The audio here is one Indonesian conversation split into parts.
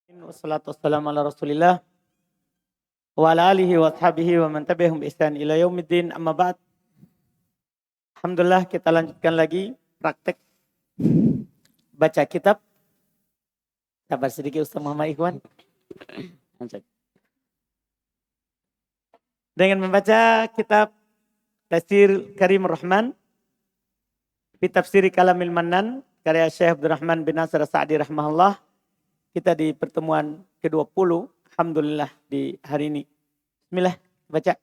Wassalatu wassalamu ala Rasulillah wa ala alihi wa ashabihi wa man tabi'ahum bi ihsan ila yaumiddin, amma ba'd. Alhamdulillah, kita lanjutkan lagi praktek baca kitab. Sabar sedikit Ustaz Muhammad Ikhwan. Dengan membaca kitab Tafsir Karimur Rahman fi Tafsiri Kalamil Mannan karya Syekh Abdurrahman bin Nasir As-Sa'di rahimahullah. Kita di pertemuan ke-20, alhamdulillah di hari ini. Bismillah, baca.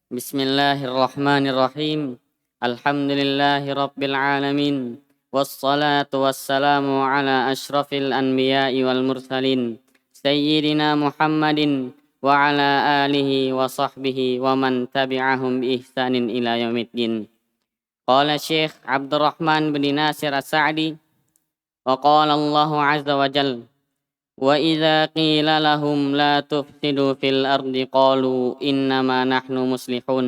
Bismillahirrahmanirrahim. Alhamdulillahi rabbil alamin. Wassalatu wassalamu ala ashrafil anbiya'i wal mursalin. Sayyidina Muhammadin wa ala alihi wa sahbihi wa man tabi'ahum bi ihsanin ila yaumiddin. Qala Syekh Abdurrahman bin Nasir As-Sa'di wa qala Allah azza wa jalla وَإِذَا قِيلَ لَهُمْ لَا تُفْسِدُوا فِي الْأَرْضِ قَالُوا إِنَّمَا نَحْنُ مُصْلِحُونَ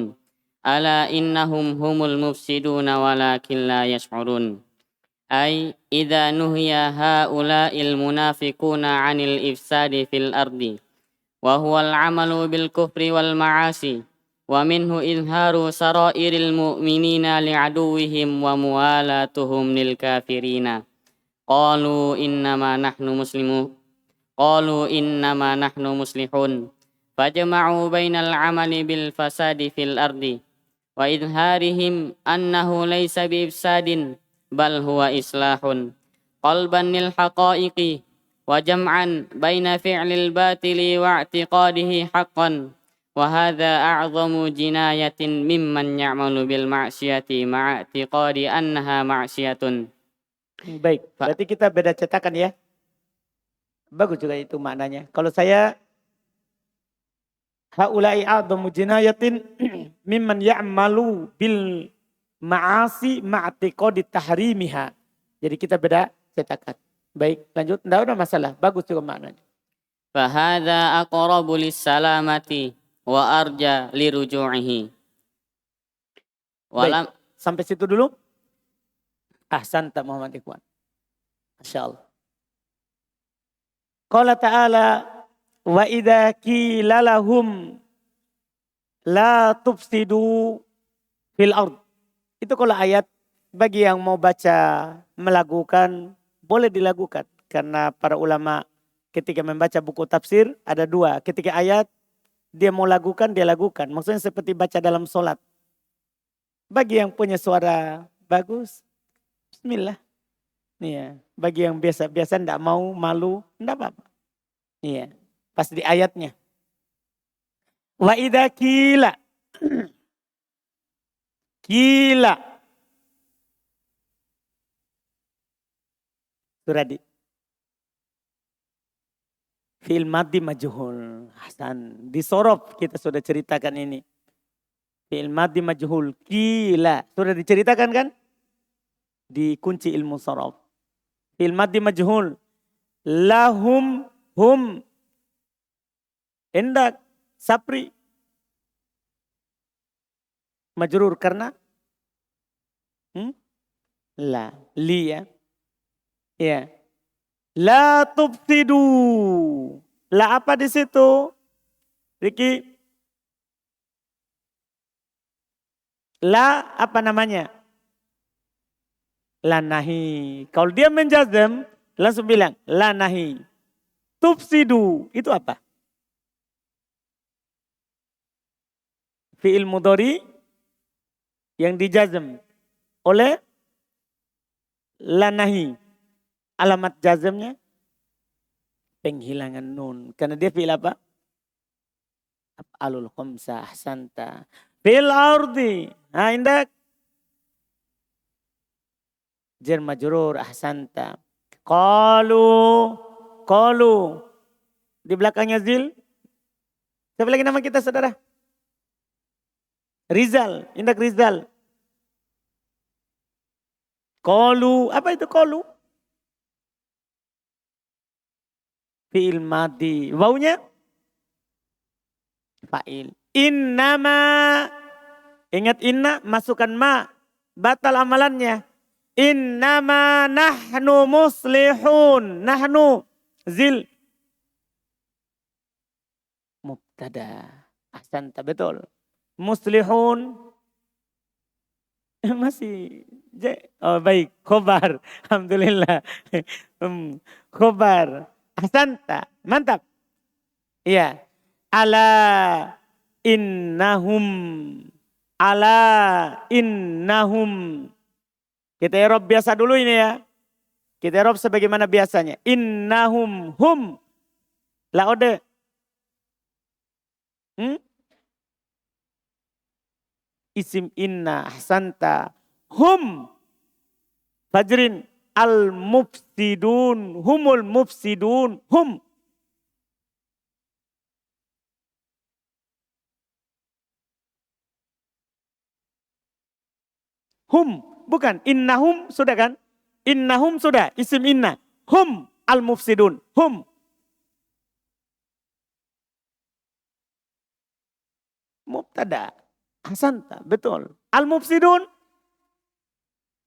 أَلَا إِنَّهُمْ هُمُ الْمُفْسِدُونَ وَلَكِنْ لَا يَشْعُرُونَ أي إذا نهي هؤلاء المنافقون عن الإفساد في الأرض وهو العمل بالكفر والمعاصي ومنه إظهار سرائر المؤمنين لعدوهم وموالاتهم للكافرين قالوا إنما نحن مصلحون فجمعوا بين العمل بالفساد في الأرض وإظهارهم أنه ليس بإفساد بل هو إصلاح قلبا للحقائق وجمعا بين فعل الباطل واعتقاده حقا وهذا أعظم جناية ممن يعمل بالمعصية مع اعتقاد أنها معصية. Baik, berarti kita beda cetakan ya. Bagus juga itu maknanya. Kalau saya haula'i a'dhamu jinayatin mimman ya'malu bil ma'asi ma'tiqadi tahrimiha. Jadi kita beda cetakan. Baik, lanjut. Enggak ada masalah. Bagus juga maknanya. Fahadha aqrabu lis-salamati wa arja liruju'ihi. Baik, sampai situ dulu. Ahsanta Muhammad Ikhwan. Masyaallah. Qala ta'ala wa idza qila lahum la tufsidu fil ard. Itu kalau ayat bagi yang mau baca melakukan boleh dilakukan karena para ulama ketika membaca buku tafsir ada dua, ketika ayat dia mau lakukan dia lakukan. Maksudnya seperti baca dalam sholat. Bagi yang punya suara bagus, bismillah. Iya, bagi yang biasa-biasa enggak mau malu, enggak apa-apa. Iya, pas di ayatnya. Wa idza qila. Qila. Suradi. Fi'il madhi majhul. Hasan, di sorof kita sudah ceritakan ini. Fi'il madhi majhul. Qila. Sudah diceritakan kan? Di kunci ilmu sorof. Fi'il madhi majhul. Lahum hum hendak sapri majrur karena la li ya. Ya. La tufsidu. La apa di situ? Riki. La apa namanya? La nahi. Kalau dia menjazam langsung bilang la nahi. Tufsidu itu apa? Fi'il mudhari yang dijazm oleh la nahi. Alamat jazmnya penghilangan nun. Karena dia fi'il apa? Af'alul khamsah ahsanta. Fil ardi. Nah, indak. Jar majrur ahsanta. Qalu di belakangnya zil. Siapa lagi nama kita saudara? Rizal, indak Rizal. Qalu, apa itu qalu? Fi'il madhi. Wawunya? Fa'il. Innama. Ingat inna, masukkan ma. Batal amalannya. Innama nahnu muslihun. Nahnu. Zil. Mubtada. Ahsanta, betul. Muslihun. Masih. Oh baik, khobar. Alhamdulillah. Khobar. Ahsanta. Mantap. Iya. Ala innahum. Ala innahum. Kita i'rab biasa dulu ini ya. Kita i'rab sebagaimana biasanya. Innahum hum. La ode. Isim inna ahsanta. Hum. Fajrin. Al mufsidun. Humul mufsidun. Hum. Hum. Bukan. Innahum sudah kan? Innahum sudah. Isim inna. Hum. Al mufsidun. Hum. Mubtada. Ahsanta. Betul. Al mufsidun.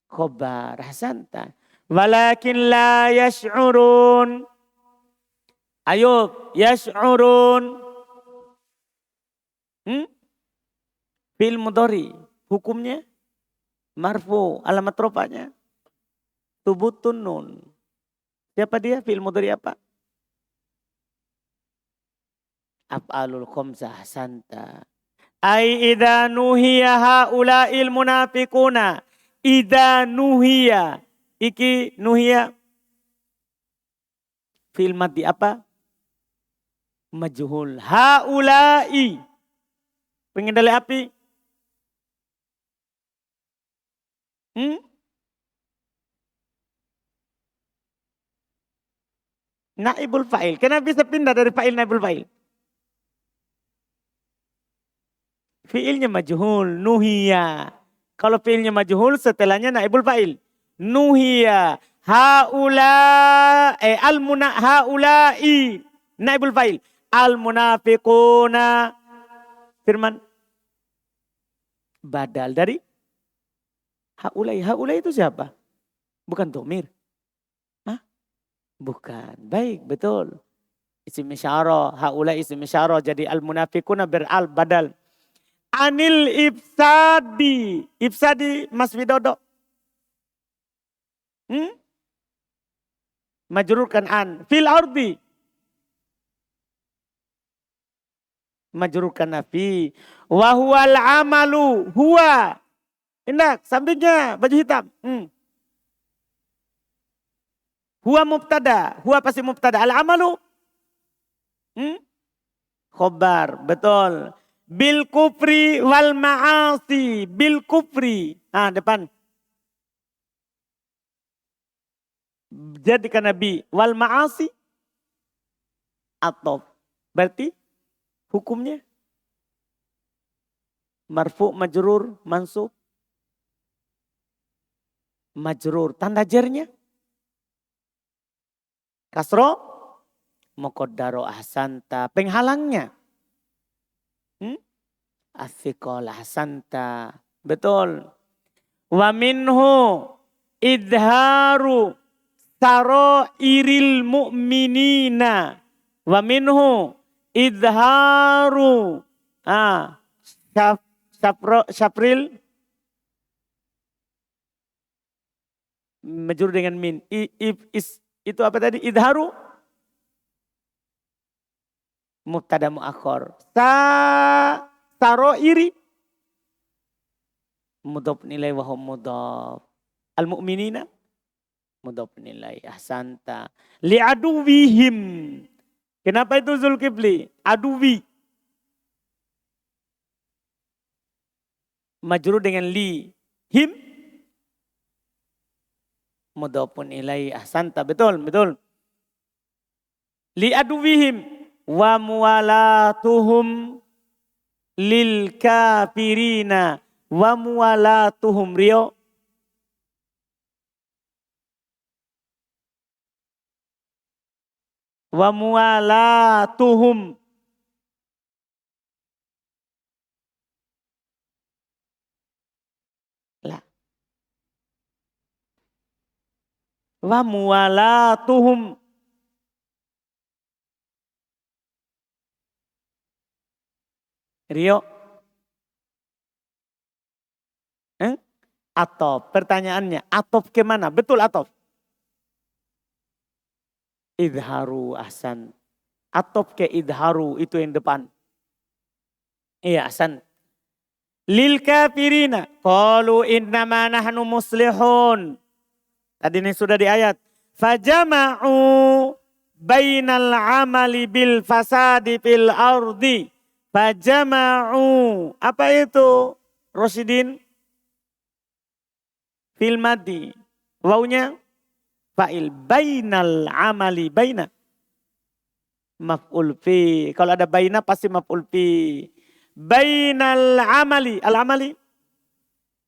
Khobar. Ahsanta. Walakin la yash'urun. Ayo. Yash'urun. Fi'il mudhari. Hukumnya. Marfu. Alamat rofanya. Tubutun nun. Siapa dia? Fi'il mudhari apa? Af'alul khamsah. Ahsanta. Ai idza nuhiya haula'il munafiquna. Idza nuhiya. Iki nuhiya. Fi'il madhi apa? Majhul. Haula'i. Pengendali api. Naibul fa'il. Kenapa bisa pindah dari fa'il naibul fa'il? Fi'ilnya majhul, nuhiya. Kalau fi'ilnya majhul setelahnya naibul fa'il. Nuhiya, haula'i, naibul fa'il. Al-munafiquna, firman. Badal dari haula'i. Haula'i itu siapa? Bukan domir. Hah? Bukan. Baik, betul. Isim isyarah, haula'i isim isyarah. Jadi al-munafiquna beral badal. Anil ifsadi. Ifsadi Mas Widodo. Majrurkan an. Fil ardi. Majrurkan nafi. Wahuwal amalu. Huwa. Indah sampingnya baju hitam. Huwa mubtada. Huwa pasti mubtada. Al amalu. Khobar. Betul. Bil kufri wal ma'asi. Bil kufri. Depan. Jadikan nabi wal ma'asi. Atau. Berarti hukumnya. Marfu, majrur, mansub. Majrur. Tanda jernya. Kasro. Muqaddaro ahsanta. Penghalangnya. Afiqol ahsanta. Betul. Wa minhu idharu saroiril mu'minina. Wa minhu idharu syapril majrur dengan min. Itu apa tadi? Idharu mubtada muakhir. Saroiri mudhaf nilai wa hum mudhaf. Al mu'minina mudhaf nilai. Ahsanta. Li aduwihim. Kenapa itu Zulkifli? Aduwi. Majrur dengan li. Him. Mudhaf nilai. Ahsanta. Betul, betul. Li aduwihim. Wa muwalatuhum lil kafirina wa muwalatuhum Rio. Wa muwalatuhum la. Wa muwalatuhum Rio? Atof. Pertanyaannya, atof kemana? Betul atof. Idharu ahsan. Atof ke idharu itu yang depan. Iya ahsan. Lil kafirina. Qalu innama nahnu muslihun. Tadi ini sudah di ayat. Fajama'u bainal amali bil fasadi fil ardi. Fajama'u. Apa itu? Rosidin? Fil madi. Wawunya fa'il. Bainal amali. Baina. Maf'ul fi. Kalau ada baina pasti maf'ul fi. Bainal amali. Al-amali.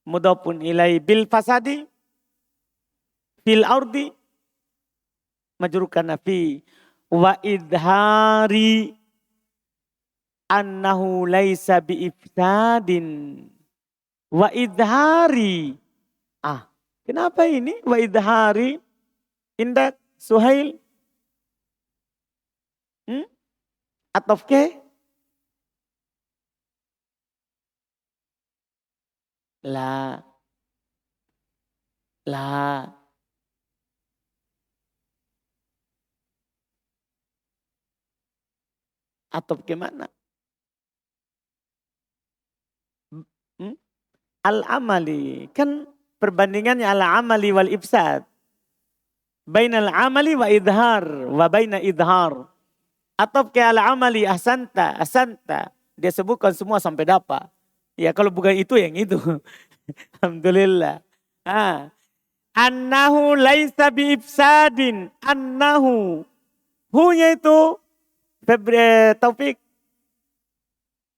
Mudhafun ilai bil fasadi. Fil ardi. Majrukan fi. Wa idhari. Annahu laisa bi ifsadin. Wa idhari. Kenapa ini? Wa idhari. Indak Suhail. Atof ke? La. Atof ke mana? Al-amali. Kan perbandingannya al-amali wal ifsad. Bainal amali wa idhar. Wa baina idhar. Atof ke al-amali ahsanta. Ahsanta. Dia sebutkan semua sampai dapat. Ya kalau bukan itu yang itu. Alhamdulillah. Annahu laisa bi ifsadin. Annahu. Hu-nya itu Taufik.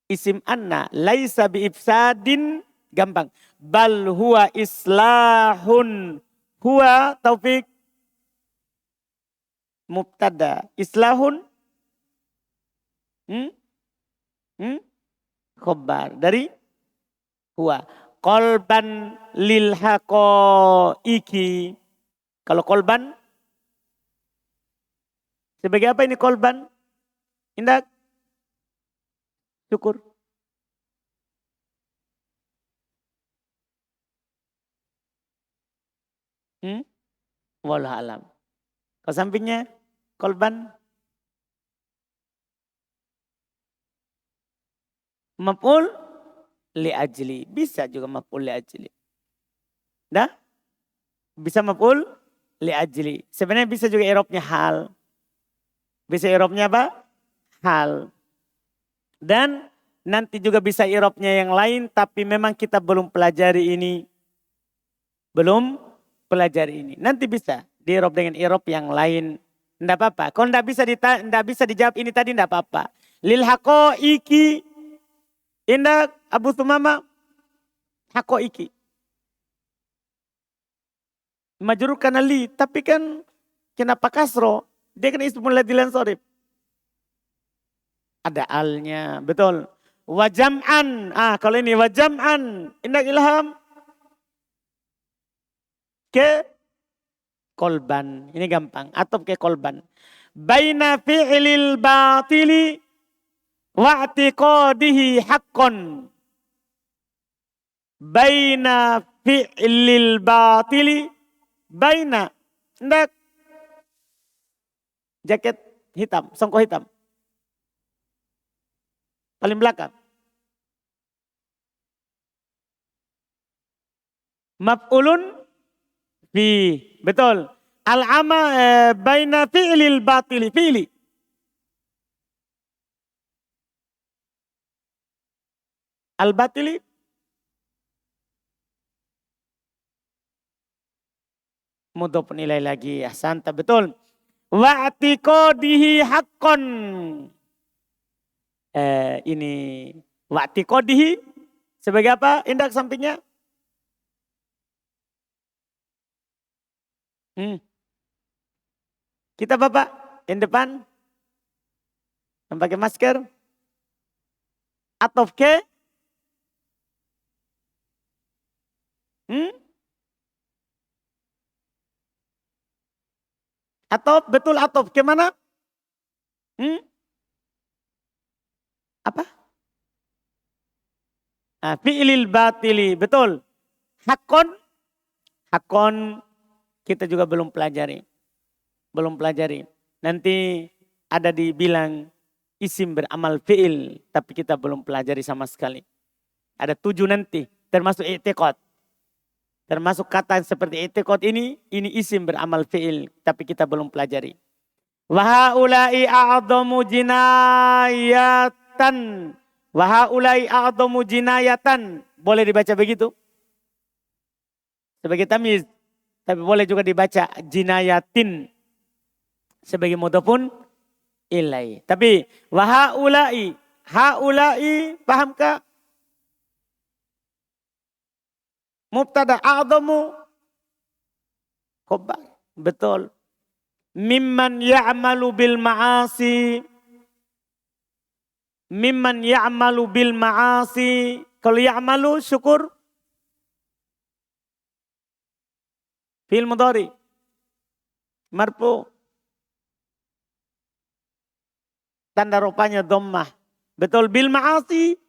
Isim anna. Laisa bi ifsadin. Gampang. Bal huwa islahun. Huwa Taufik. Mubtada. Islahun. Khobar. Dari huwa. Kolban lil haqaiki. Kalau kolban. Sebagai apa ini kolban? Indah. Syukur. Wallahu alam. Kalau sampingnya kolban. Maf'ul li ajli. Bisa juga maf'ul li ajli. Dah? Bisa maf'ul li ajli. Sebenarnya bisa juga i'rabnya hal. Bisa i'rabnya apa? Hal. Dan nanti juga bisa i'rabnya yang lain. Tapi memang kita belum pelajari ini. Belum pelajari ini. Nanti bisa di-i'rab dengan i'rab yang lain. Tidak apa-apa. Kalau tidak bisa dijawab ini tadi tidak apa-apa. Lil haqaiki. Indah Abu Thumama. Haqaiki. Majrur kana li. Tapi kan kenapa kasro? Dia kan ismul ladilan sorib. Ada alnya. Betul. Wajam'an. Kalau ini wajam'an. Indah ilham. Ke kolban. Ini gampang. Atau ke kolban. Baina fi'lil batili wa'tiqadihi haqqan. Baina fi'lil batili. Baina. Ndak. Jaket hitam. Songko hitam. Paling belakang. Maf'ulun fi. Betul. Al-ama baina fi'lil batili. Fi'li. Al-batili. Mudhof nilai lagi. Ahsanta. Betul. Wa'tiqadihi haqqan. Ini. Wa'tiqadihi. Sebagai apa? Indak sampingnya. Kita Bapak. Yang depan. Yang pakai masker. Atof ke. Atof, betul atof. Kemana? Apa? Fi'lil batili, betul. Hakon, hakon kita juga belum pelajari. Belum pelajari. Nanti ada dibilang isim beramal fi'il, tapi kita belum pelajari sama sekali. Ada 7 nanti, termasuk i'tiqad. Termasuk kata seperti i'tiqad ini isim beramal fi'il, tapi kita belum pelajari. Wa haula'i a'dhamu jinayatan. Wa haula'i a'dhamu jinayatan. Boleh dibaca begitu? Sebagai tamyiz. Tapi boleh juga dibaca jinayatin. Sebagai mudhafun ilai. Tapi wa haula'i. Haula'i pahamkah? Mubtada a'dhamu khabar. Betul. Mimman ya'malu bil ma'asi. Mimman ya'malu bil ma'asi. Kalau ya'malu syukur. Fi'il mudhari. Marfu. Tanda rupanya dhammah. Betul, bil ma'asi.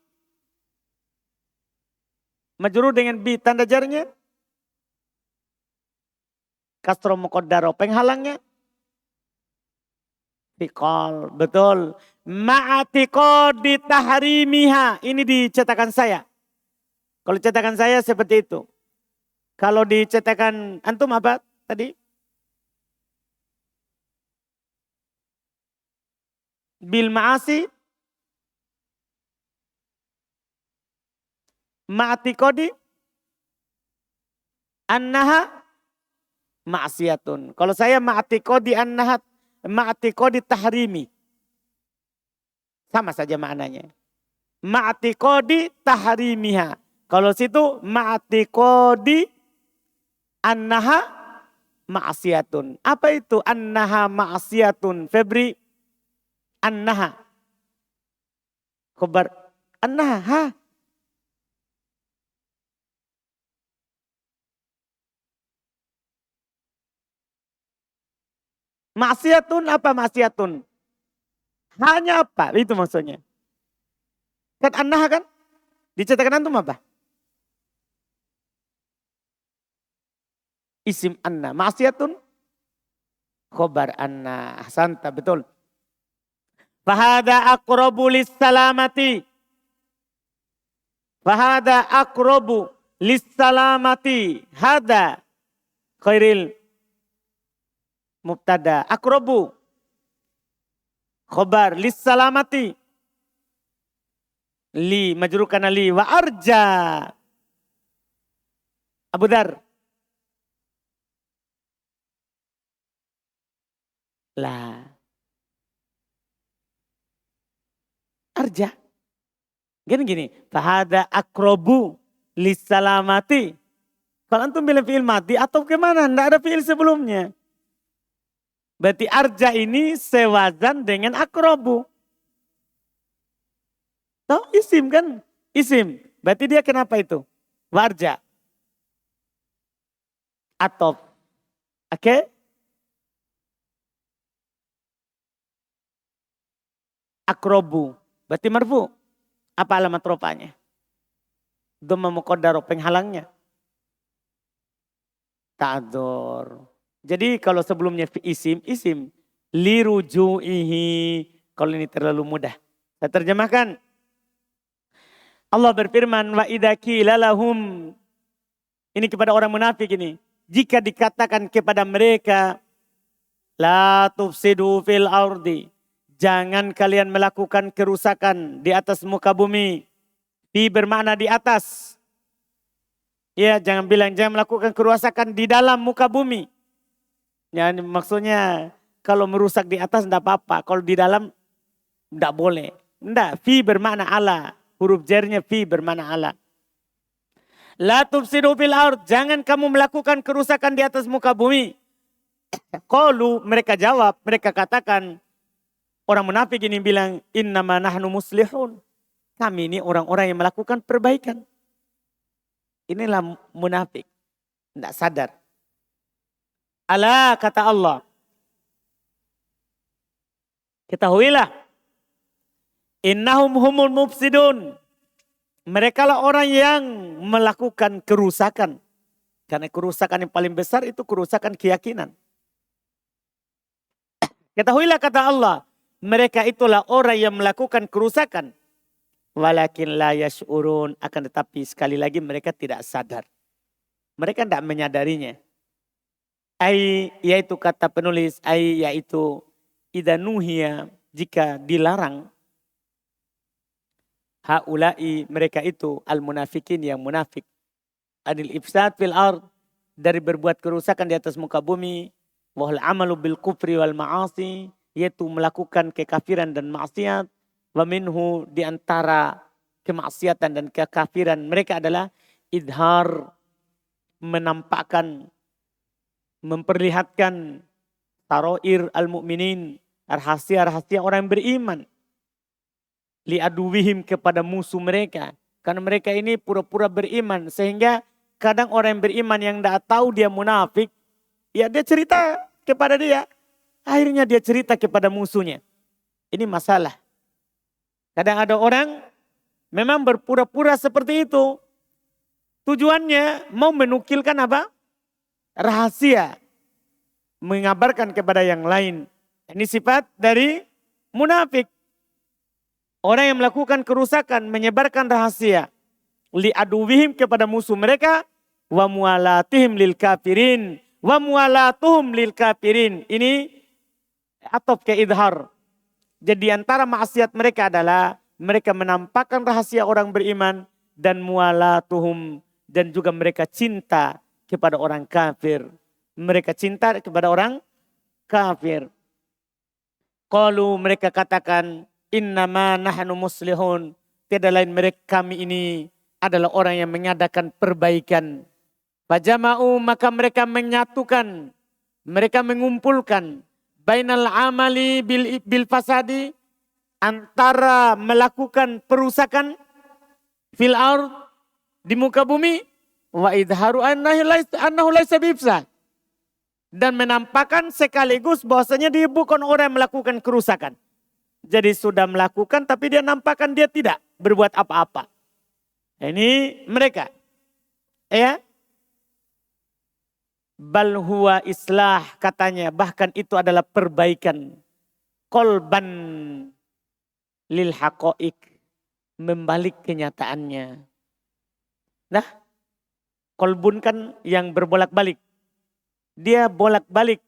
Majrur dengan bi, tanda jarnya. Kasro muqaddaro, penghalangnya. Tiqol, betul. Ma'atiqodi tahrimiha. Ini dicetakan saya. Kalau cetakan saya seperti itu. Kalau dicetakan antum apa tadi? Bil ma'asi. Ma'atiqodi. Annaha ma'asiyatun. Kalau saya ma'atiqodi annaha ma'atiqodi tahrimi. Sama saja maknanya. Ma'atiqodi tahrimiha. Kalau situ ma'atiqodi annaha ma'asiyatun. Apa itu annaha ma'asiyatun? Febri, annaha. Khabar annaha. Ha? Maksiatun apa maksiatun? Hanya apa? Itu maksudnya. Kan annaha kan? Dicetakan antum apa? Isim anna. Maksiatun? Khobar anna. Ahsanta, betul. Fahada aqrabu lissalamati. Fahada aqrabu lissalamati. Hada khairil mubtada. Aqrabu khobar lissalamati. Li majrukan li wa arja. Abu Dar. Lah. Arja. Gini. Fahada akrobu lissalamati. Kalau antum bilang fi'il mati atau kemana? Tidak ada fi'il sebelumnya. Berarti arja ini sewazan dengan akrobu. Tahu isim kan? Isim. Berarti dia kenapa itu? Warja. Atof. Oke? Akrobu. Berarti marfu. Apa alamat rupanya? Dhamma muqaddaro, penghalangnya. Ta'dzur. Jadi kalau sebelumnya isim. Liruju'ihi. Kalau ini terlalu mudah. Saya terjemahkan. Allah berfirman, wa idza qila lahum. Ini kepada orang munafik ini. Jika dikatakan kepada mereka, la tufsidu fil ardi. Jangan kalian melakukan kerusakan di atas muka bumi. Fi bermakna di atas. Ya, jangan bilang jangan melakukan kerusakan di dalam muka bumi. Ya, maksudnya kalau merusak di atas tidak apa-apa. Kalau di dalam tidak boleh. Tidak, fi bermakna ala. Huruf jarnya fi bermakna ala. La tufsidu fil ard. Jangan kamu melakukan kerusakan di atas muka bumi. Qalu, mereka jawab, mereka katakan. Orang munafik ini bilang, innama nahnu muslihun. Kami ini orang-orang yang melakukan perbaikan. Inilah munafik. Tidak sadar. Ala kata Allah. Ketahuilah. Innahum humul mufsidun. Mereka lah orang yang melakukan kerusakan. Karena kerusakan yang paling besar itu kerusakan keyakinan. Ketahuilah kata Allah, mereka itulah orang yang melakukan kerusakan. Walakin la yash'urun, akan tetapi sekali lagi mereka tidak sadar. Mereka tidak menyadarinya. Yaitu kata penulis, yaitu idanuhia, jika dilarang. Haulai, mereka itu al-munafikin yang munafik. Anil ifsad fil ard, dari berbuat kerusakan di atas muka bumi. Wahal amalu bil kufri wal ma'asi, yaitu melakukan kekafiran dan maksiat. Wa minhu, di antara kemaksiatan dan kekafiran mereka adalah idhar, menampakkan, memperlihatkan taroir al-mu'minin, rahasia-rahasia orang yang beriman. Li'aduwihim, kepada musuh mereka. Karena mereka ini pura-pura beriman. Sehingga kadang orang yang beriman yang tidak tahu dia munafik, ya dia cerita kepada dia. Akhirnya dia cerita kepada musuhnya. Ini masalah. Kadang ada orang memang berpura-pura seperti itu. Tujuannya mau menukilkan apa? Rahasia. Mengabarkan kepada yang lain. Ini sifat dari munafik. Orang yang melakukan kerusakan, menyebarkan rahasia. Li'aduwihim, kepada musuh mereka. Wa mualatihim lil kafirin. Wa mualatuhum lil kafirin. Ini atop ke idhar. Jadi antara maksiat mereka adalah mereka menampakkan rahasia orang beriman. Dan mualatuhum, dan juga mereka cinta kepada orang kafir. Mereka cinta kepada orang kafir. Qalu, mereka katakan, innama nahnu muslihun. Tiada lain mereka, kami ini adalah orang yang mengadakan perbaikan. Fajama'u, maka mereka menyatukan, mereka mengumpulkan bainal amali bil fasadi, antara melakukan perusakan fil ard, di muka bumi, wa idharu annahu laisa bifsad, dan menampakkan sekaligus bahwasanya dia bukan orang yang melakukan kerusakan. Jadi sudah melakukan tapi dia nampakkan dia tidak berbuat apa-apa. Ini mereka. Ya. Bal huwa islah, katanya, bahkan itu adalah perbaikan. Qalban lil haqa'iq, membalik kenyataannya. Nah, kolbun kan yang berbolak-balik. Dia bolak-balik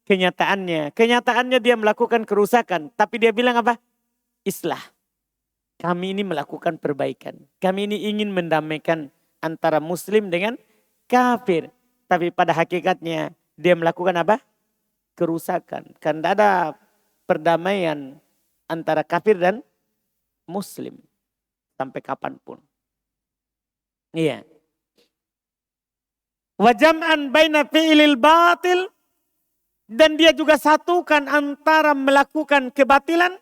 kenyataannya. Kenyataannya dia melakukan kerusakan. Tapi dia bilang apa? Islah. Kami ini melakukan perbaikan. Kami ini ingin mendamaikan antara muslim dengan kafir. Tapi pada hakikatnya dia melakukan apa? Kerusakan. Karena tidak ada perdamaian antara kafir dan muslim. Sampai kapanpun. Iya. Wa jam'an baina fi'lil batil, dan dia juga satukan antara melakukan kebatilan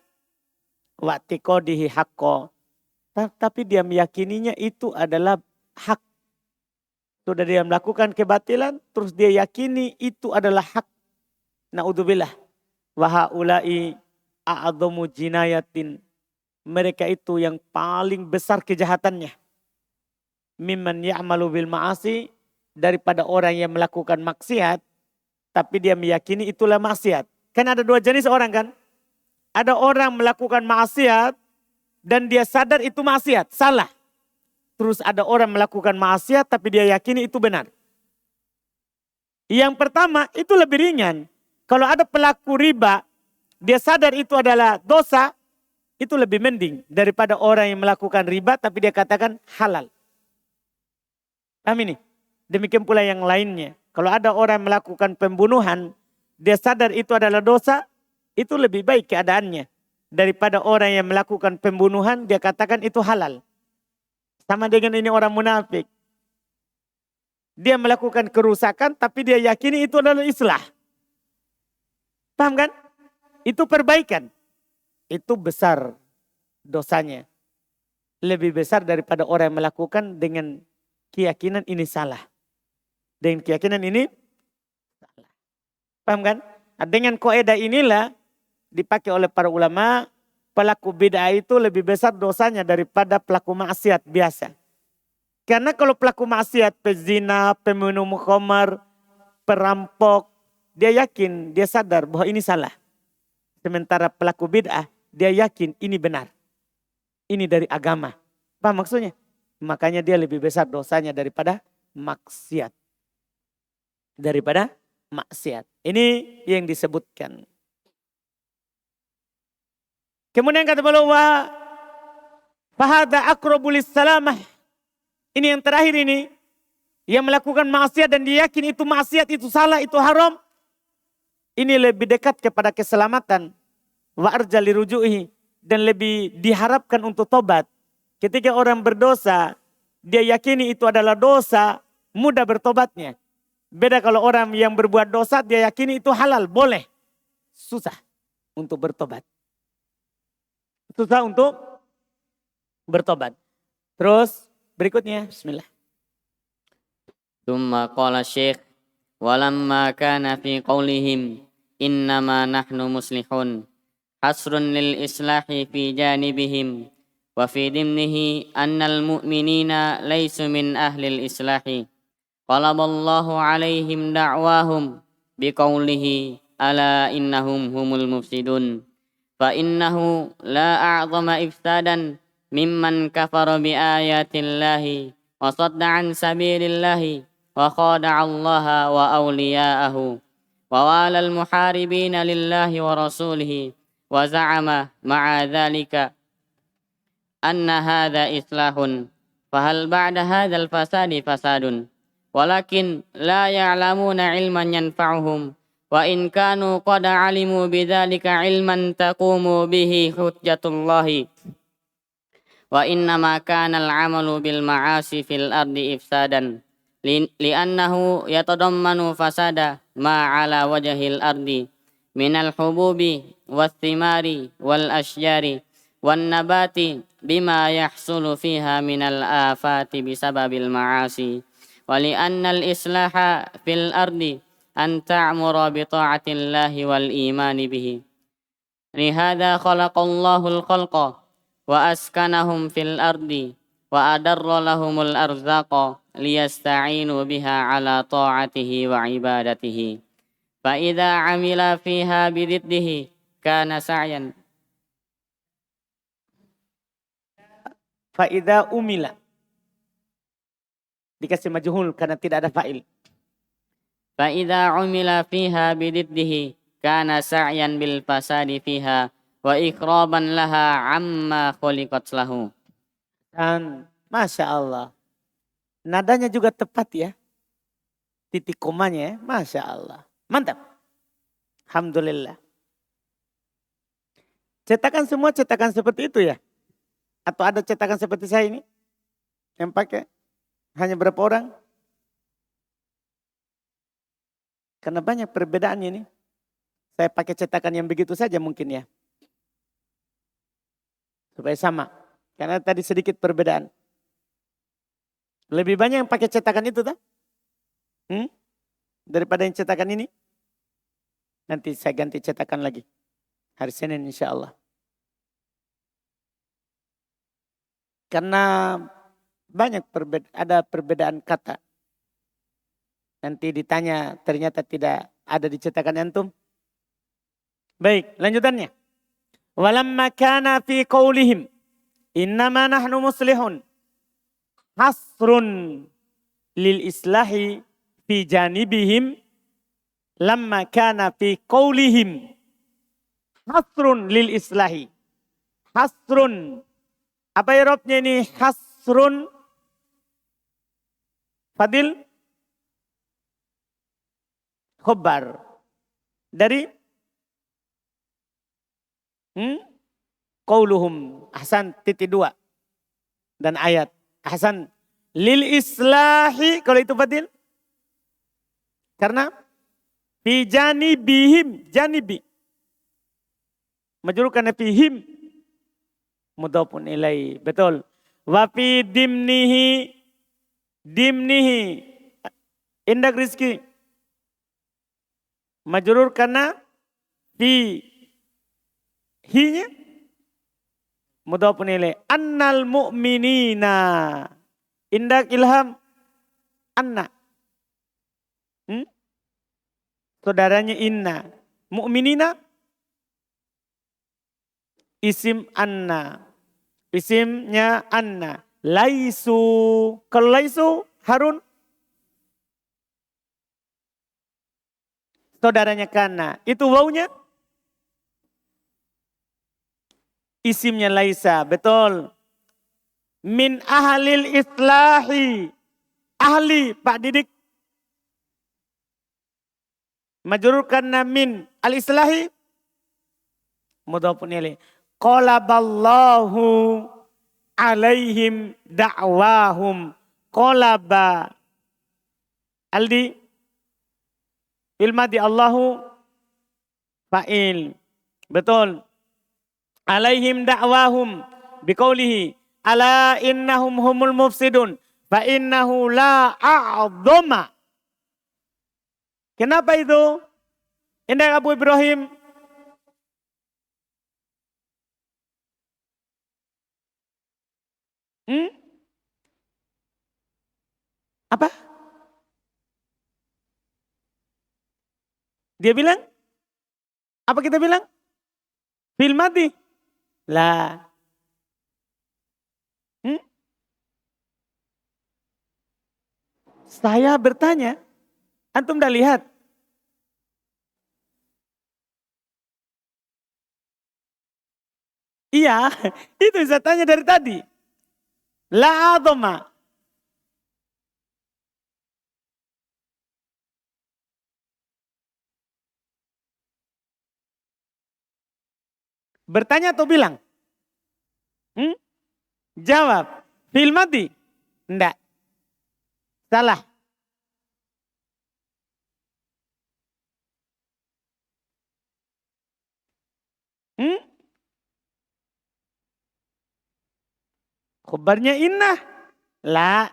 wa tiqadihi haqqo, tapi dia meyakininya itu adalah hak. Sudah dia melakukan kebatilan terus dia yakini itu adalah hak. Naudzubillah. Wa haula'i a'dhamu jinayatin, mereka itu yang paling besar kejahatannya. Mimman ya'malu bil ma'asi, daripada orang yang melakukan maksiat tapi dia meyakini itulah maksiat. Kan ada dua jenis orang kan? Ada orang melakukan maksiat dan dia sadar itu maksiat, salah. Terus ada orang melakukan maksiat tapi dia yakini itu benar. Yang pertama itu lebih ringan. Kalau ada pelaku riba, dia sadar itu adalah dosa, itu lebih mending daripada orang yang melakukan riba tapi dia katakan halal. Paham ini? Demikian pula yang lainnya. Kalau ada orang melakukan pembunuhan, dia sadar itu adalah dosa, itu lebih baik keadaannya. Daripada orang yang melakukan pembunuhan, dia katakan itu halal. Sama dengan ini orang munafik. Dia melakukan kerusakan, tapi dia yakini itu adalah islah. Paham kan? Itu perbaikan. Itu besar dosanya. Lebih besar daripada orang yang melakukan dengan keyakinan ini salah. Dengan keyakinan ini salah. Paham kan? Dengan kaidah inilah dipakai oleh para ulama pelaku bid'ah itu lebih besar dosanya daripada pelaku maksiat biasa. Karena kalau pelaku maksiat, pezina, peminum khamar, perampok, dia yakin, dia sadar bahwa ini salah. Sementara pelaku bid'ah, dia yakin ini benar. Ini dari agama. Paham maksudnya? Makanya dia lebih besar dosanya daripada maksiat. Daripada maksiat. Ini yang disebutkan. Kemudian kata beliau, fahada akrobulis salamah. Ini yang terakhir ini. Yang melakukan maksiat dan dia yakin itu maksiat, itu salah, itu haram. Ini lebih dekat kepada keselamatan. Wa arja lirujuhi. Dan lebih diharapkan untuk tobat. Ketika orang berdosa, dia yakini itu adalah dosa, mudah bertobatnya. Beda kalau orang yang berbuat dosa, dia yakini itu halal, boleh. Susah untuk bertobat. Susah untuk bertobat. Terus berikutnya, bismillah. ثم قال الشيخ ولما كان في قولهم إنما نحن مصلحون حصر للإصلاح في جانبهم وفي ضمنه أن المؤمنين ليسوا من أهل الإصلاح طلب الله عليهم دعواهم بقوله ألا إنهم هم المفسدون فإنه لا أعظم إفسادا ممن كفر بآيات الله وصد عن سبيل الله وخادع الله وأولياءه ووالى المحاربين لله ورسوله وزعم مع ذلك أن هذا إصلاح فهل بعد هذا الفساد فساد ولكن لا يعلمون علما ينفعهم وإن كانوا قد علموا بذلك علما تقوم به حجة الله وإنما كان العمل بالمعاصي في الأرض إفسادا لأنه يتضمن فساد ما على وجه الأرض من الحبوب والثمار والأشجار والنبات بما يحصل فيها من الآفات بسبب المعاصي ولأن الإصلاح في الأرض أن تعمر بطاعة الله والإيمان به لهذا خلق الله الخلق وأسكنهم في الأرض وأدر لهم الأرزاق ليستعينوا بها على طاعته وعبادته فإذا عمل فيها بضده كان سعيا Faida umila. Dikasih majhul karena tidak ada fa'il. فإذا عمل فيها بضده كان سعيا بالفساد فيها وإخرابا لها عما خلقت له. Dan Masya Allah. Nadanya juga tepat ya. Titik komanya ya. Masya Allah. Mantap. Alhamdulillah. Cetakan semua cetakan seperti itu ya? Atau ada cetakan seperti saya ini? Yang pakai? Hanya berapa orang? Karena banyak perbedaannya ini. Saya pakai cetakan yang begitu saja mungkin ya. Supaya sama. Karena tadi sedikit perbedaan. Lebih banyak yang pakai cetakan itu tak? Daripada yang cetakan ini. Nanti saya ganti cetakan lagi. Hari Senin insya Allah. Karena banyak ada perbedaan kata. Nanti ditanya ternyata tidak ada di cetakan antum. Baik, lanjutannya. Walamma kana fi qaulihim innama nahnu muslihun hasrun lil islahi fi janibihim lamma kana fi qaulihim hasrun lil islahi. Hasrun. Apa irobnya ini? Hasrun. Fadil. Khobar. Dari qauluhum. Ahsan titik 2. Dan ayat. Ahsan. Lil islahi. Kalau itu Fadil. Karena fi janibihim. Janibi. Majrur karena fihim. Mudhafun ilaihi. Betul. Wa fi dimnihi. Dimnihi. Indak rizki. Majrur karena fi. Hinya. mudhafun ilaih. Annal mu'minina. Indak ilham anna. Saudaranya inna. Mu'minina isim anna. Isimnya anna. Laisu. Kalau laisu Harun saudaranya kana. Itu wawunya isimnya laisa. Betul. Min ahlil islahi. Ahli Pak Didik. Majrur karena min al-islahi mudhafun ilaih. Qalaballahu alaihim da'wahum. Qalaba aldi ilma di Allahu fa'il. Betul. Alaihim da'wahum biqaulihi ala innahum humul mufsidun fa innahu la a'dhama. Kenapa itu? Indah Abu Ibrahim. Apa? Dia bilang? Apa kita bilang? Fil mati. Lah. Saya bertanya. Antum dah lihat? Iya, itu saya tanya dari tadi. La adoma. Bertanya atau bilang? Jawab. Fil mati? Enggak. Salah. Khabarnya inna. La.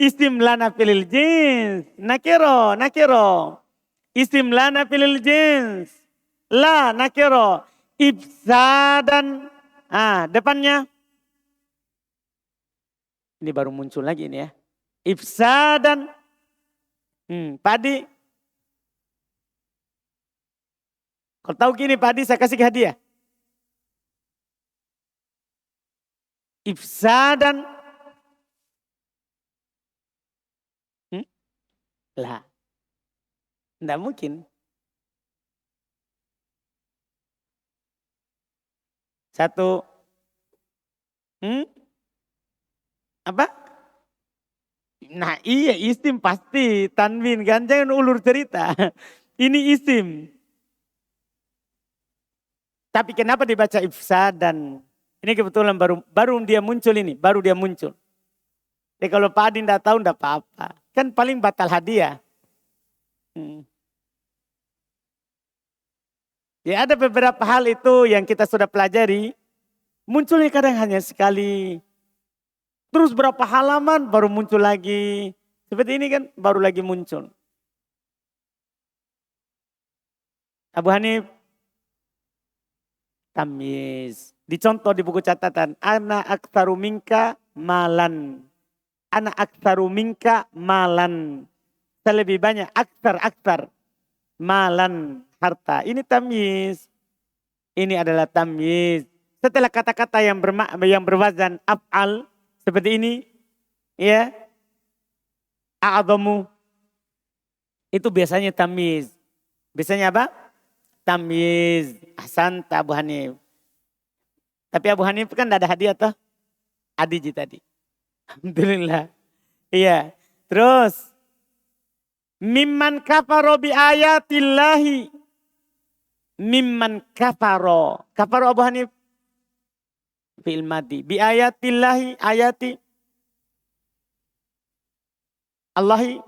Isim lana filil jins. Nakiro. Isim lana filil jins. La nakiro. Ibsadan. Depannya. Ini baru muncul lagi ini ya. Ibsadan. Padi. Kalau tahu gini Padi saya kasih hadiah. Ifsadan. Lah. Tidak mungkin. Satu. Apa? Nah iya isim pasti. Tanwin kan. Jangan ulur cerita. Ini isim. Tapi kenapa dibaca ifsadan? Ini kebetulan baru dia muncul ini. Baru dia muncul. Jadi kalau Pak Adi tidak tahu tidak apa-apa. Kan paling batal hadiah. Ya ada beberapa hal itu yang kita sudah pelajari. Munculnya kadang hanya sekali. Terus berapa halaman baru muncul lagi. Seperti ini kan baru lagi muncul. Abu Hanif. Tamyiz. Dicontoh di buku catatan. Ana aktsaru minka malan. Ana aktsaru minka malan. Saya lebih banyak. Aktsar. Malan. Harta. Ini tamyiz. Ini adalah tamyiz. Setelah kata-kata yang berwazan af'al. Seperti ini. Ya. A'adhamu. Itu biasanya tamyiz. Biasanya apa? Tamyiz. Ahsanta Abu Hanif. Tapi Abu Hanif kan tidak ada hadiah toh. Adiji tadi. Alhamdulillah. Iya. Terus. Mimman kafaro bi ayatillahi. Mimman kafaro. Kafaro Abu Hanif. Fi'il madi. Bi ayatillahi. Ayati. Allahi.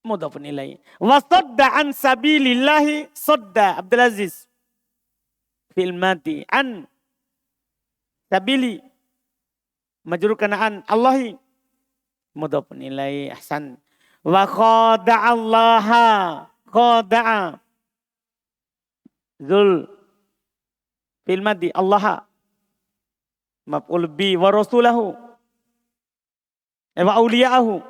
Mudhafun ilaih. Wa sadda an sabilillahi sadda Abdul Aziz. Fil mati an sabili majrur kana an Allahi mudhafun ilaih ahsan. Wa khada'allaha khada'a Zul fil madi Allah maf'ul bi wa rasulahu wa auliya'ahu.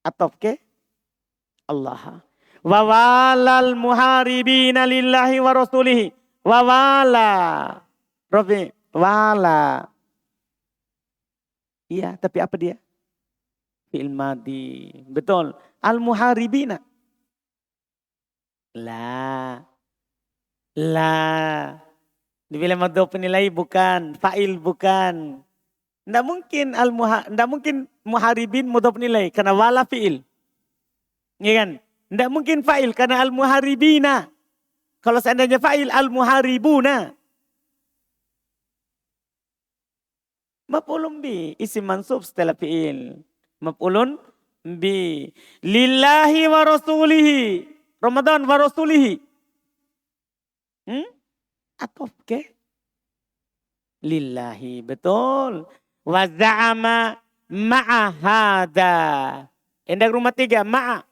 Atop ke Allah. Wa walal muharibina lillahi wa rasulihi. Wa wala. Rafi, wala. Iya, tapi apa dia? Fi'il madi. Betul. Al-muharibina. La. Dibilang madhuf nilai bukan. Fa'il bukan. Nggak mungkin muharibin mudhaf nilai. Karena wala fi'il. Iya kan? Nggak mungkin fa'il karena al-muharibina. Kalau seandainya fa'il al-muharibuna. Maf'ulun bi, isim mansub setelah fi'il. Maf'ulun bi. Lillahi wa rasulihi. Ramadan wa rasulihi. Atof ke? Lillahi, betul. Wa za'ama ma'a hada. Endak rumah 3, ma'a.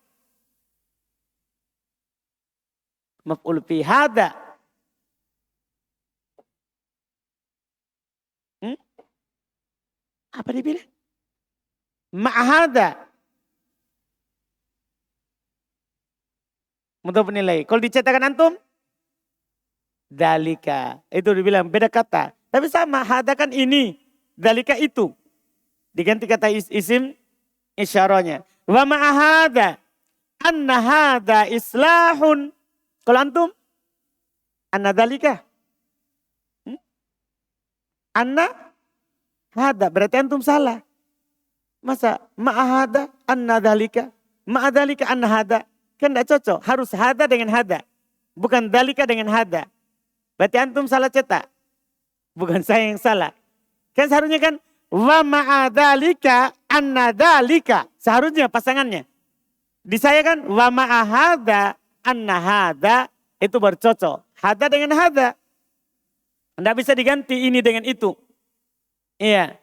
Maf'ul fi hada. Apa dia bilang? Ma'hada. Mudhaf nilai. Kalau dicetakkan antum? Dalika. Itu dibilang beda kata. Tapi sama, hada kan ini. Dalika itu. Diganti kata isim isyarahnya. Wa ma'hada. Anna hada islahun. Kalau antum? Anna dalika. Anna hada. Berarti antum salah. Masa ma'hada anna dalika. Ma'adalika anna hada. Kan tidak cocok. Harus hada dengan hada. Bukan dalika dengan hada. Berarti antum salah cetak. Bukan saya yang salah. Kan seharusnya kan. Wa ma'adalika anna dalika. Seharusnya pasangannya. Di saya kan. Wa ma'ahada anna hada. Itu bercocok. Hada dengan hada. Tidak bisa diganti ini dengan itu. Iya.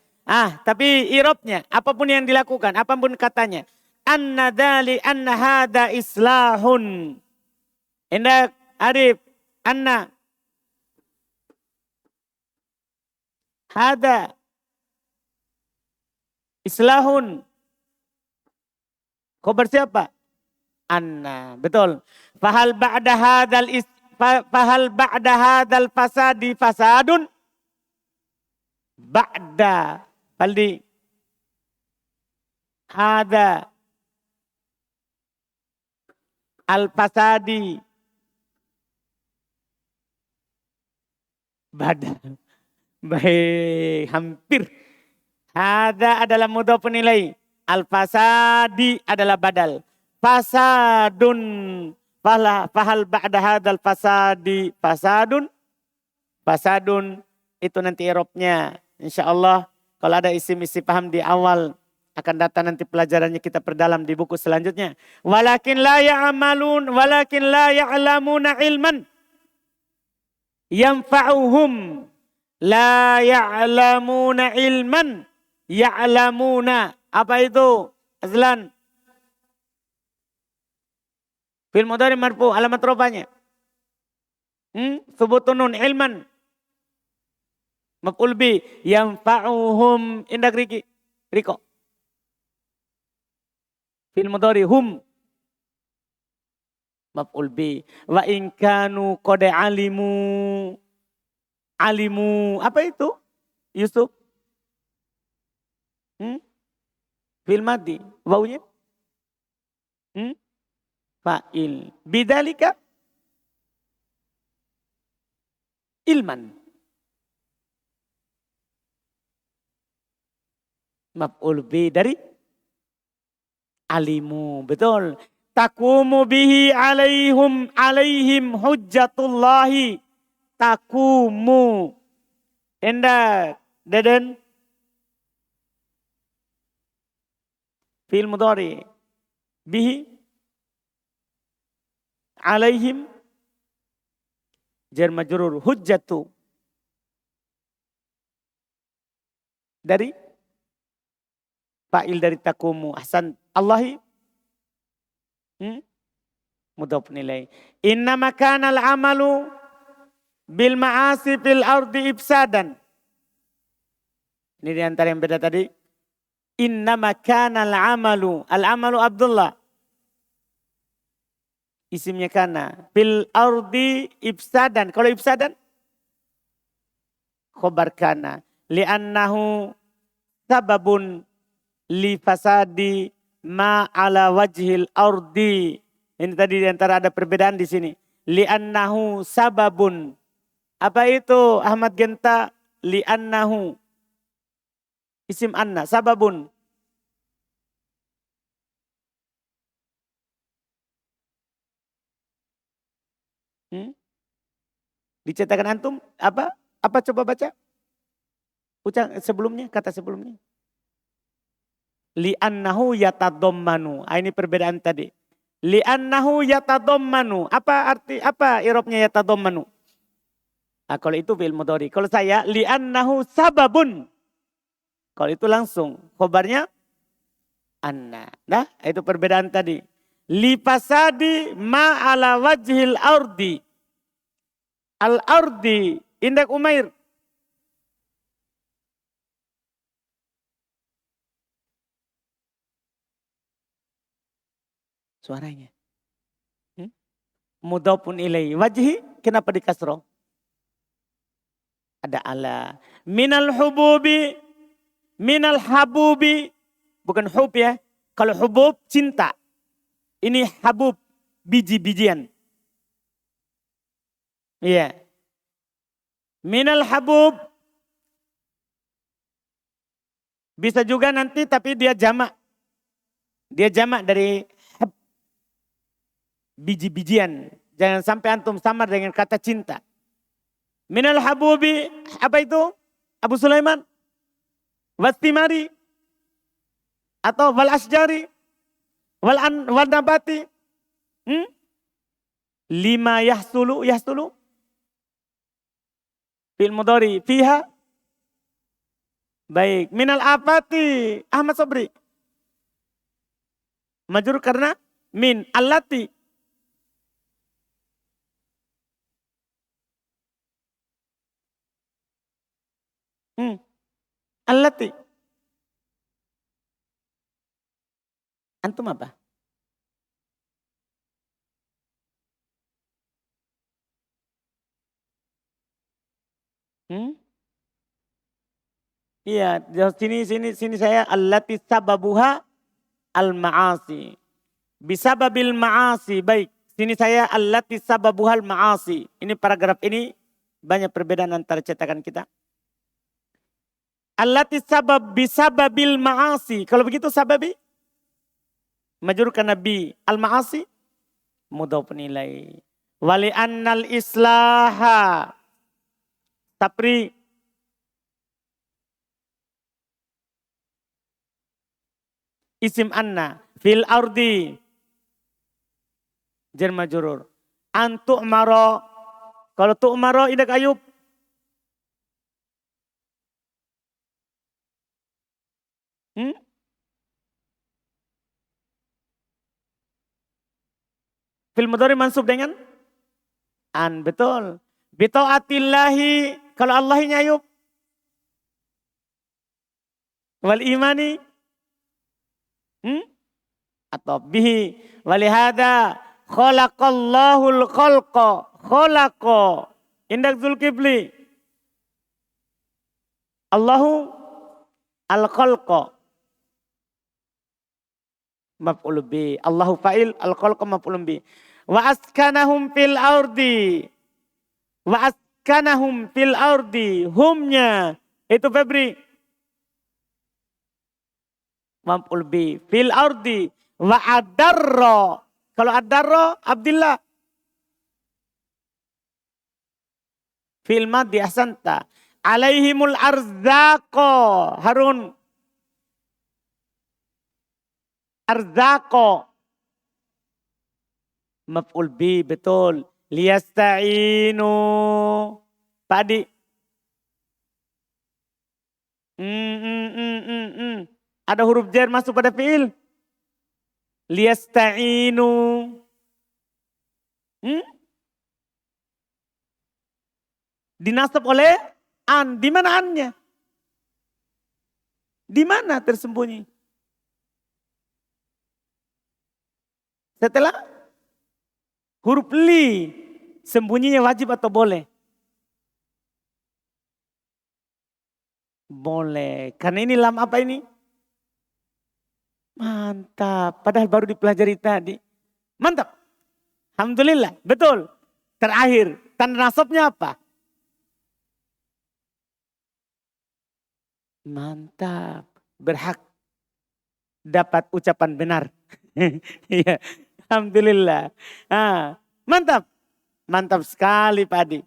Tapi irobnya. Apapun yang dilakukan. Apapun katanya. Anna dali anna hada islahun. Indah Arif. Anna. Hada. Islahun. Khobar siapa? Anna. Betul. Fahal ba'da hadal fasadi fasadun. Ba'da. Paldi. Hada. Al-fasadi. Badal. Baik, hampir. Hada adalah mudhaf nilai. Al-fasadi adalah badal. Fasadun. Fahal ba'da hadal fasadi fasadun. Fasadun itu nanti i'rabnya. InsyaAllah kalau ada isim-isim paham di awal. Akan datang nanti pelajarannya kita perdalam di buku selanjutnya. Walakin la ya'lamuna ilman. Yanfa'uhum. La ya'lamuna ilman. Ya'lamuna. Apa itu? Azlan. Fil mudhari marfu. Alamat rofanya. Thubutunun ilman. Maf'ul bi. Yanfa'uhum. Indak Riko. Fil mudhari hum. Maf'ul bi. Wa in kanu qad alimu. Alimu. Apa itu? Yusuf. Fil madi. Wawunya. Fa'il. Bidalika. Ilman. Maf'ul bi dari alimu. Betul. Takumu bihi alaihim hujjatullahi. Takumu. Endak. Deden. Fi'il mudhari. Bihi. Alaihim. Jar majrur. Hujjatu. Dari. Fa'il dari takumu. Ahsan. Allahi. Hmm? Mudhaf nilai. Innama kana al-amalu bil ma'asi fil ardi ifsadan. Ini diantara yang beda tadi. Innama kana al-amalu. Al-amalu Abdullah. Isimnya kana. Fil ardi ifsadan. Kalau ifsadan. Khobar kana. Li'annahu sababun li fasadi ma ala wajhil ardi. Ini tadi diantara ada perbedaan di sini. Li'annahu sababun. Apa itu Ahmad Genta? Li'annahu. Isim anna. Sababun. Dicetakan antum apa? Apa coba baca? Ucap sebelumnya, kata sebelumnya. Li'annahu yatadammanu. Ini perbedaan tadi. Li'annahu yatadammanu. Apa arti, apa irobnya yatadammanu? Nah, kalau itu fi'il mudhari. Kalau saya, li'annahu sababun. Kalau itu langsung. Khobarnya anna. Nah, itu perbedaan tadi. Li fasadi ma ala wajhil ardi. Al-ardi. Indak Umair. Suaranya. Mudhafun ilaihi. Wajhi kenapa dikasroh? Ada ala. Minal hububi. Minal habubi. Bukan hub ya. Kalau hubub cinta. Ini habub. Biji-bijian. Iya. Minal habub. Bisa juga nanti tapi dia jamak. Dia jamak dari biji-bijian. Jangan sampai antum samar dengan kata cinta. Minal habubi, apa itu? Abu Sulaiman? Wastimari? Atau wal asjari? Wal nabati? Lima yahsulu? Fil mudhari, fiha? Baik, minal afati? Ahmad Sobri? Majrur karena min, allati? Allati. Antum apa? Iya, sini saya allati sababuha al-ma'asi. Bisababil ma'asi. Baik, sini saya allati sababuha al-ma'asi. Ini paragraf ini banyak perbedaan antara cetakan kita. Allati sabab bisababil ma'asi. Kalau begitu sababi majrur kana bi al-ma'asi mudhaf nilai. Wali annal islaha tapri isim anna fil ardi jar majrur. Antu maro. Kalau tu'maro idak ayub. Fil mudhari mansub dengan an, betul. Bita'atillahi, kalau Allahnya ayub. Wal imani. Atau bihi. Walihada khalaqallahul khalqa. Khalaqa. Indak Zulkifli. Allahu al-khalqa. Maf'ul bi. Allahu fa'il, al-khalqa maf'ul bi. Wa askanahum fil ardi. Wa askanahum fil ardi. Humnya. Itu Febri. Maf'ul bi. Fil ardi. Wa adarro. Kalau adarro, Abdillah. Fil madhi ahsanta. Alaihimul arzaqo. Harun. Arzaqo. Maf'ul bi, betul. Liyasta'inu. Pak Adi. Ada huruf jar masuk pada fi'il. liyasta'inu. Dinasab oleh an. Di mana annya? Di mana tersembunyi? Setelah huruf li, sembunyinya wajib atau boleh? Boleh. Karena ini lam apa ini? Mantap. Padahal baru dipelajari tadi. Mantap. Alhamdulillah. Betul. Terakhir. Tanda nasabnya apa? Mantap. Berhak dapat ucapan benar. Iya. Alhamdulillah. Mantap. Mantap sekali Pak Adi.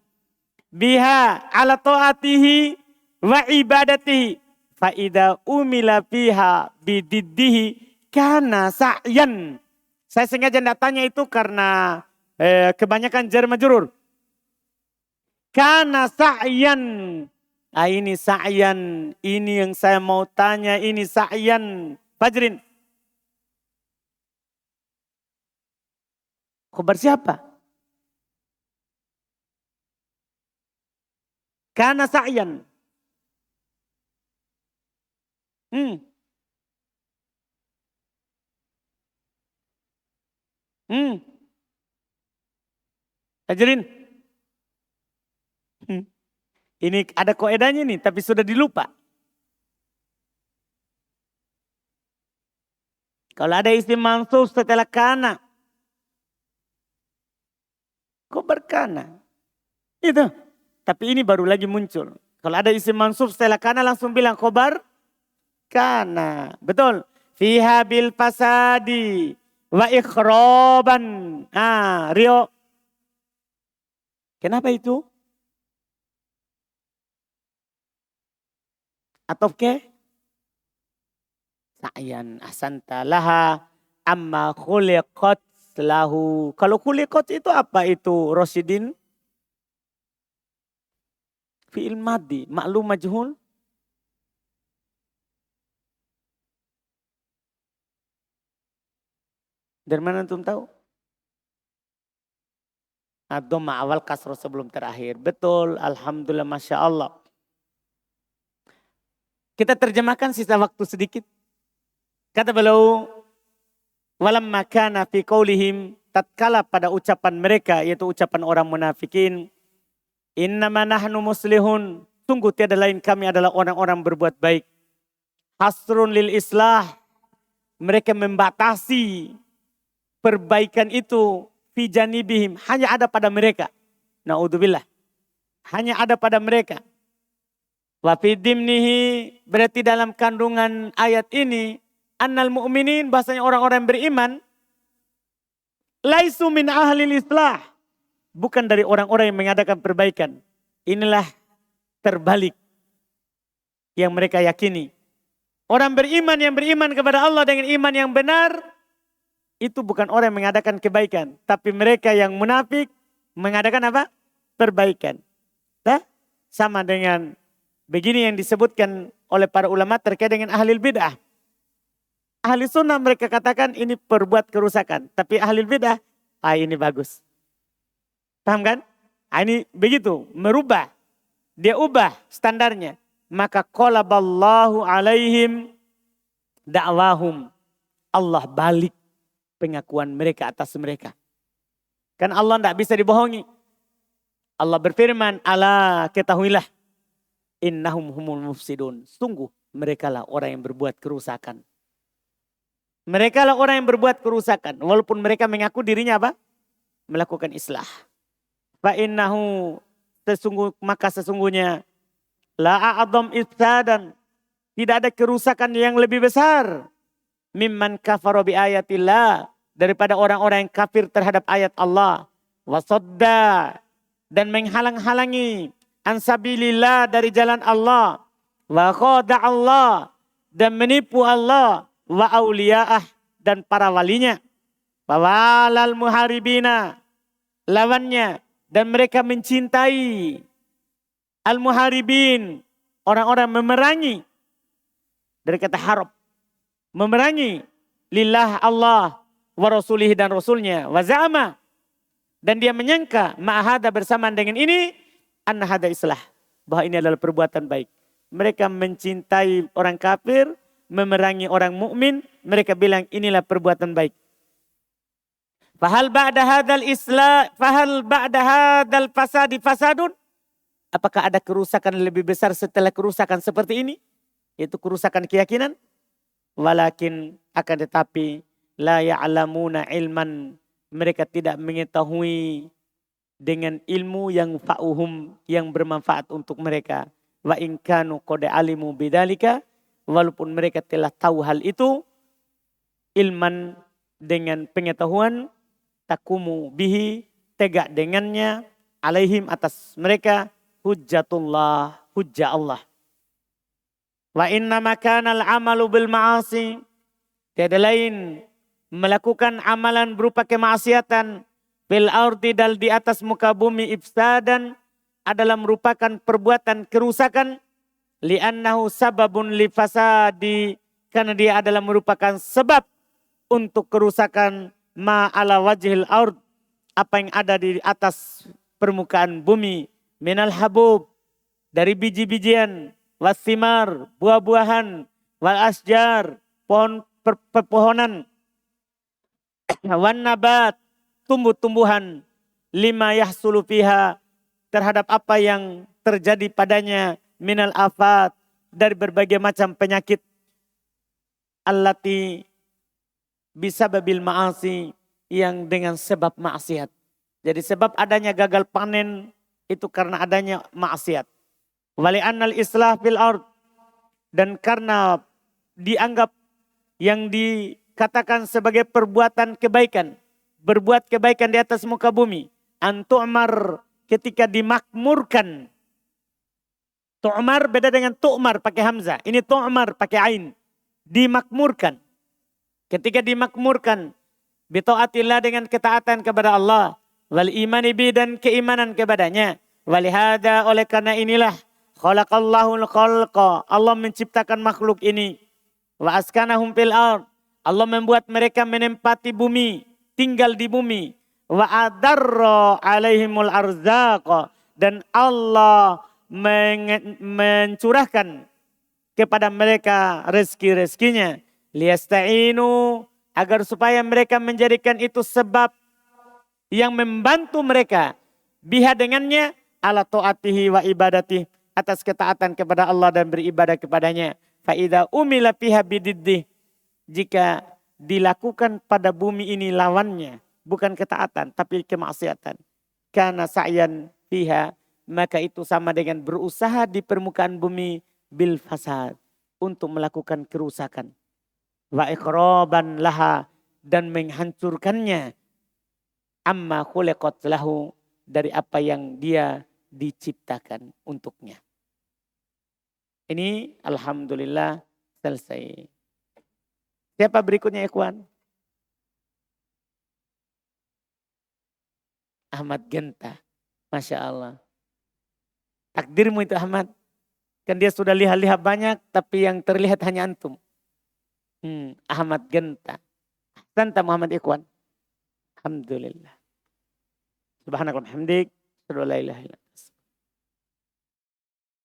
Biha ala ta'atihi wa ibadatihi. Fa'idha umila fiha bididdihi kana sa'yan. Saya sengaja tidak tanya itu karena kebanyakan jar majrur. Kana sa'yan. Ini sa'yan. Ini yang saya mau tanya. Ini sa'yan. Fajrin. Khabar siapa? Kana sa'yan. Fajrin. Ini ada koedanya nih, tapi sudah dilupa. Kalau ada isim mansub setelah kana. Khabar kana. Itu. Tapi ini baru lagi muncul. Kalau ada isim mansub setelah kana langsung bilang khabar kana. Betul. Fiha bil fasadi wa ikhroban. Rio. Kenapa itu? Atau ke? Sa'yan ahsanta laha amma khuliqat lahu. Kalau khuliqat itu apa itu Rosidin? Fi'il madhi, maklum majhul. Dari mana antum tahu? Dhamma awal kasroh sebelum terakhir. Betul, alhamdulillah, masya Allah. Kita terjemahkan sisa waktu sedikit. Kata beliau, walamma kana fi qaulihim, tatkala pada ucapan mereka, yaitu ucapan orang munafikin, innama nahnu muslihun, sungguh tiada lain kami adalah orang-orang berbuat baik. Hasrun lil islah, mereka membatasi perbaikan itu fi janibihim, hanya ada pada mereka. Naudzubillah, hanya ada pada mereka. Wa fi dimnihi, berarti dalam kandungan ayat ini, annal mu'minin, bahasanya orang-orang beriman, laisu min ahlil islah, bukan dari orang-orang yang mengadakan perbaikan. Inilah terbalik yang mereka yakini. Orang beriman yang beriman kepada Allah dengan iman yang benar, itu bukan orang yang mengadakan kebaikan. Tapi mereka yang munafik mengadakan apa? Perbaikan. Sama dengan begini yang disebutkan oleh para ulama terkait dengan ahli bid'ah. Ahli sunnah mereka katakan ini perbuat kerusakan. Tapi ahli bid'ah, ini bagus. Paham kan? Ini begitu, merubah. Dia ubah standarnya. Maka qalaballahu alaihim da'wahum. Allah balik pengakuan mereka atas mereka. Kan Allah tidak bisa dibohongi. Allah berfirman, ala ketahuilah. Innahum humul mufsidun. Sungguh mereka lah orang yang berbuat kerusakan. Mereka lah orang yang berbuat kerusakan. Walaupun mereka mengaku dirinya apa? Melakukan islah. Fa'innahu, maka sesungguhnya la a'adham ifsadan, tidak ada kerusakan yang lebih besar mimman kafara bi ayatillah, daripada orang-orang yang kafir terhadap ayat Allah, wasadda, dan menghalang-halangi ansabilillah, dari jalan Allah, wa khada Allah, dan menipu Allah, wa auliya'ah, dan para walinya, wawalal muharibina, lawannya, dan mereka mencintai al-muharibin, orang-orang memerangi, dari kata harab, memerangi lillah Allah, wa rasulihi dan rasulnya, wa za'ama, dan dia menyangka ma'ahada bersamaan dengan ini, anna hada islah, bahwa ini adalah perbuatan baik. Mereka mencintai orang kafir, memerangi orang mukmin, mereka bilang inilah perbuatan baik. Fahal ba'da hadal fasadi fasadun? Apakah ada kerusakan lebih besar setelah kerusakan seperti ini? Yaitu kerusakan keyakinan. Walakin akan tetapi la ya'lamuna ilman. Mereka tidak mengetahui dengan ilmu yang fa'uhum, yang bermanfaat untuk mereka. Wa in kanu qad alimu bidzalika, walaupun mereka telah tahu hal itu, ilman dengan pengetahuan, takumu bihi, tegak dengannya, alaihim atas mereka, hujjatullah, hujjah Allah. Wa inna makanal amalu bil ma'asi, tiada lain melakukan amalan berupa kemaksiatan fil ardi, dal di atas muka bumi, ifsadan adalah merupakan perbuatan kerusakan, li'annahu sababun li fasadi, karena dia adalah merupakan sebab untuk kerusakan ma ala wajhil ard, apa yang ada di atas permukaan bumi, minal habub, dari biji-bijian, wasimar, buah-buahan, wal asjar, pohon pepohonan, wan nabat, tumbuh-tumbuhan, lima yahsulu fiha, terhadap apa yang terjadi padanya, minal afat, dari berbagai macam penyakit, allati bisababil ma'asi, yang dengan sebab maksiat. Jadi sebab adanya gagal panen itu karena adanya maksiat. Wali annal islah fil ard, dan karena dianggap yang dikatakan sebagai perbuatan kebaikan, berbuat kebaikan di atas muka bumi, antu'mar, ketika dimakmurkan. Tu'mar beda dengan tu'mar pakai hamzah. Ini tu'mar pakai ain. Dimakmurkan. Ketika dimakmurkan, bita'atillah, dengan ketaatan kepada Allah, wal imani bi, dan keimanan kepadanya. Walihada, oleh karena inilah, khalaqallahul khalqa, Allah menciptakan makhluk ini. Wa askanahum fil ard, Allah membuat mereka menempati bumi, tinggal di bumi. Wa adarra alaihimul arzaqa, dan Allah mencurahkan kepada mereka rezeki-rezekinya. Liyasta'inu, agar supaya mereka menjadikan itu sebab yang membantu mereka, biha dengannya, ala ta'atihi wa ibadati, atas ketaatan kepada Allah dan beribadah kepadanya. Fa'idha umila fiha bididdih, jika dilakukan pada bumi ini lawannya, bukan ketaatan tapi kemaksiatan, karena sa'yan fiha, maka itu sama dengan berusaha di permukaan bumi bil fasad, untuk melakukan kerusakan. Wa ikhraban laha, dan menghancurkannya, amma khuliqat lahu, dari apa yang dia diciptakan untuknya. Ini alhamdulillah selesai. Siapa berikutnya ikhwan? Ahmad Genta. Masya Allah. Takdirmu itu Ahmad. Kan dia sudah lihat-lihat banyak, tapi yang terlihat hanya antum. Ahmad Genta. Santa Muhammad ikhwan. Alhamdulillah. Subhanakallahumma hamdik. Asyhadu an la ilaha illa anta.